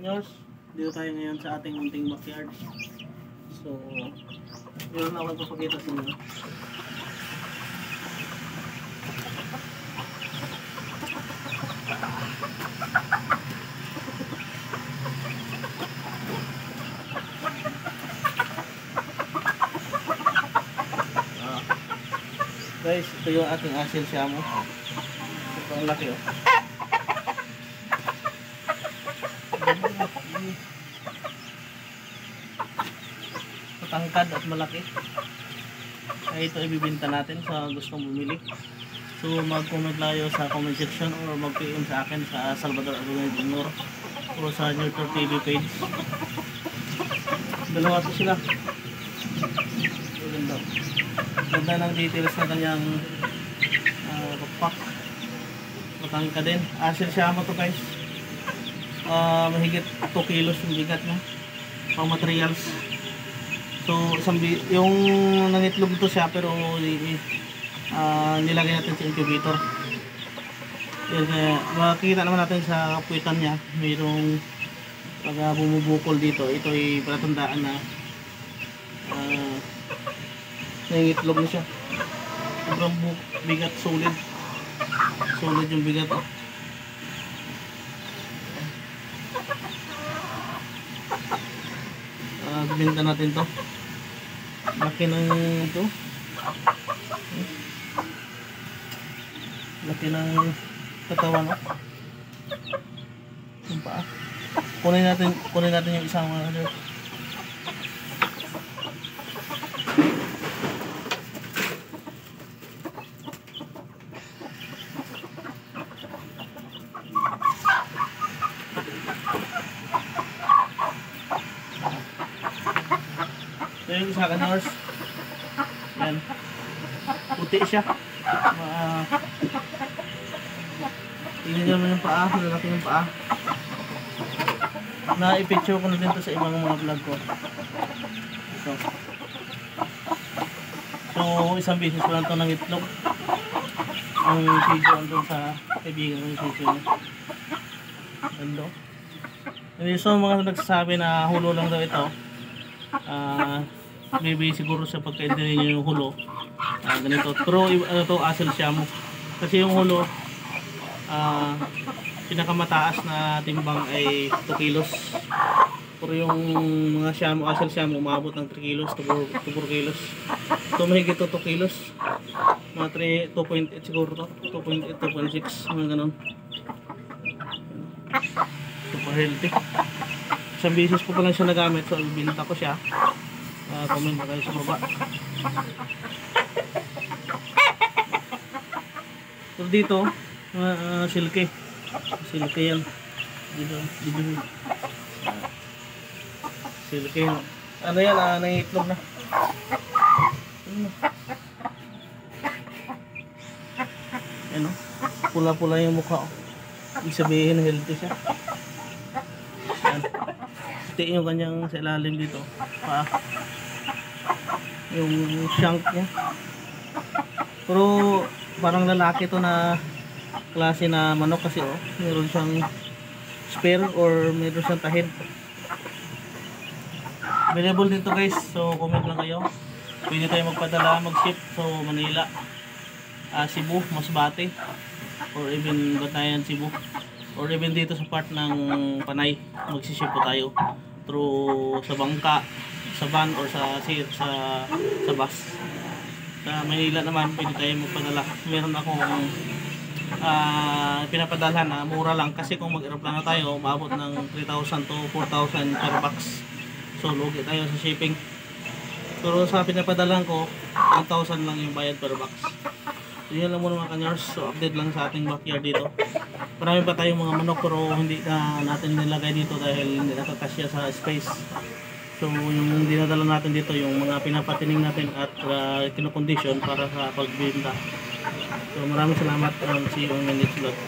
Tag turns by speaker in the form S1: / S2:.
S1: Kanyos, dito tayo ngayon sa ating munting backyard. So, yun ako ipapakita sa inyo. Guys, ito yung ating asil siamo. Ito ang laki, oh. Matangkad at malaki. Kaya ito ibibenta natin sa gustong bumili. So mag-comment layo sa comment section or mag-PM sa akin sa Salvador Aguilar Jr. o sa Nurture TV page. Dalawa to sila. Ganda. Ganda ng details na kanyang backpack. Matangkad din. Asil siamo to guys. Mahigit 2 kilos yung bigat niya. Pang materials. So yung nangitlog to siya pero nilagay natin sa incubator. Yan, makikita naman natin sa puwitan niya mayroong pag bumubukol dito. Ito ay palatandaan na nangitlog na siya. Sobrang bigat, solid yung bigat, oh. Binta natin to. Laki ng ito. Laki ng katawan, no? Yung paa. Kunin natin yung isang mga ito yung isa kanors. Yan. Puti siya. Tingnan nyo naman yung paa. Lalaki yung paa. Na-i-picture ko na din to sa ibang mga vlog ko. Ito. So, isang beses ko lang ito ng itlog. Ang video andun sa kaibigan ko yung sisyo niya. Ganda. Hindi, so mga nagsasabi na hulo lang daw ito. Maybe siguro sa pagkaintindi niyo yung hulo ganito, pero ano to, asil siamo kasi yung hulo pinakamataas na timbang ay 2 kilos pero yung mga siamo, asil siamo umabot ng 3 kilos to 4 kilos. So mahigit to 2 kilos, mga 2.8 siguro to, 2.8, 2.6 mga ganon. Super healthy. Isang bisis ko pa lang siya nagamit, so ibinta ko siya. Comment na kayo sa baba. So dito silke yan dito silke. Ano yan, nangitlog na. Ano, pula-pula yung mukha, oh. Ibig sabihin healthy siya. Yan. Puti yung kanyang sa ilalim dito, paa, yung shank niya. Pero parang lalaki to na klase na manok kasi, oh, meron siyang spare or meron siyang tahid. Available dito guys, so comment lang kayo. Pwede tayo magpadala, mag-ship. So Manila, Cebu, Masbate, or even Batayan, Cebu, or even dito sa part ng Panay, magsiship po tayo through sa bangka, sa van, or sa bus. Sa Manila naman pwede tayo magpadala. Meron akong pinapadalhan na mura lang kasi kung mag-aeroplano tayo maabot ng 3,000 to 4,000 per box. So lugi tayo sa shipping. Pero sa pinapadalhan ko 1,000 lang yung bayad per box. So yun lang muna mga kanyars. So update lang sa ating backyard dito. Marami pa tayong mga manok pero hindi na natin nilagay dito dahil hindi nakakasya sa space. So yung dinadala natin dito yung mga pinapatining natin at kinokondisyon para sa pagbenta. So maraming salamat. See you on the next vlog.